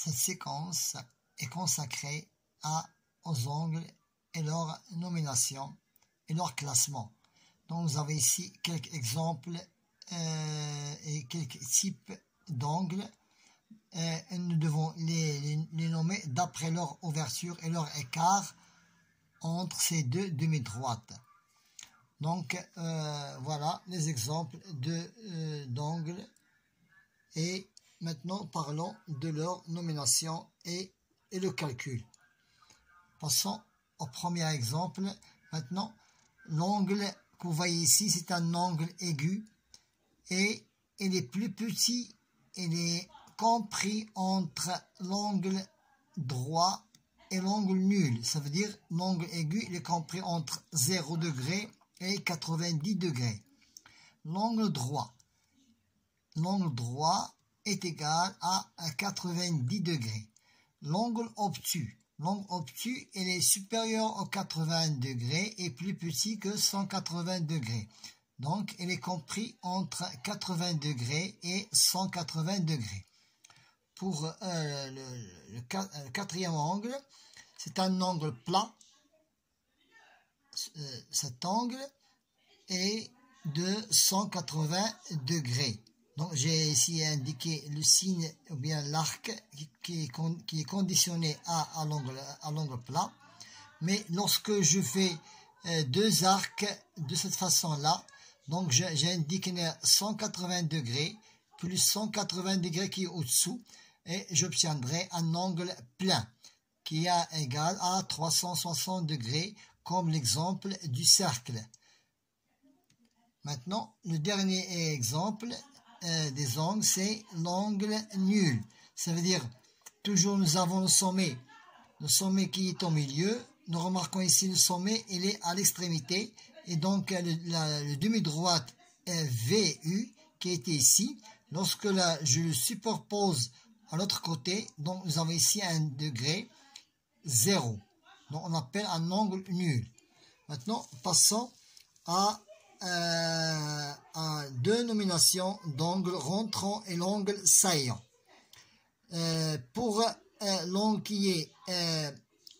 Cette séquence est consacrée aux angles et leur nomination et leur classement. Donc vous avez ici quelques exemples et quelques types d'angles. Nous devons les nommer d'après leur ouverture et leur écart entre ces deux demi-droites. Donc voilà les exemples d'angles. Et maintenant parlons de leur nomination et le calcul. Passons au premier exemple. Maintenant, l'angle que vous voyez ici, c'est un angle aigu et il est plus petit, il est compris entre l'angle droit et l'angle nul. Ça veut dire l'angle aigu, il est compris entre 0 degré et 90 degrés. L'angle droit est égal à 90 degrés. L'angle obtus, il est supérieur aux 80 degrés et plus petit que 180 degrés. Donc, il est compris entre 80 degrés et 180 degrés. Pour le quatrième angle, c'est un angle plat. Cet angle est de 180 degrés. Donc, j'ai ici indiqué le signe ou bien l'arc qui est conditionné à l'angle plat. Mais lorsque je fais deux arcs de cette façon-là, donc j'indique 180 degrés plus 180 degrés qui est au-dessous et j'obtiendrai un angle plein qui est égal à 360 degrés comme l'exemple du cercle. Maintenant, le dernier exemple des angles, c'est l'angle nul. Ça veut dire, toujours nous avons le sommet qui est au milieu. Nous remarquons ici le sommet, il est à l'extrémité. Et donc, le demi-droite VU qui était ici, lorsque je le superpose à l'autre côté, donc nous avons ici un degré 0. Donc, on appelle un angle nul. Maintenant, passons à deux nominations d'angle rentrant et l'angle saillant. Pour l'angle qui est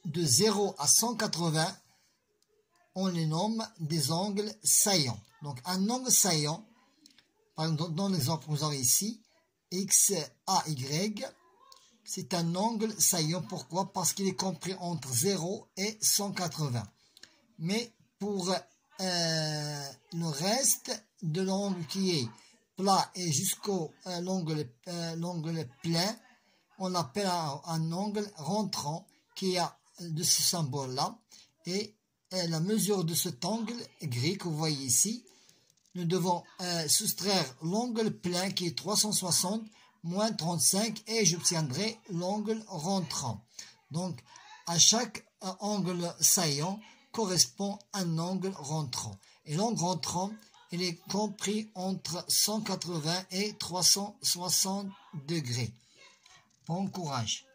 de 0 à 180, on les nomme des angles saillants. Donc un angle saillant, par exemple dans l'exemple que vous avez ici, XAY, c'est un angle saillant. Pourquoi? Parce qu'il est compris entre 0 et 180. Mais pour le reste de l'angle qui est plat et jusqu'au l'angle plein, on appelle un angle rentrant qui a de ce symbole-là. Et la mesure de cet angle gris que vous voyez ici, nous devons soustraire l'angle plein qui est 360 moins 35 et j'obtiendrai l'angle rentrant. Donc, à chaque angle saillant correspond un angle rentrant. Et l'angle rentrant, il est compris entre 180 et 360 degrés. Bon courage.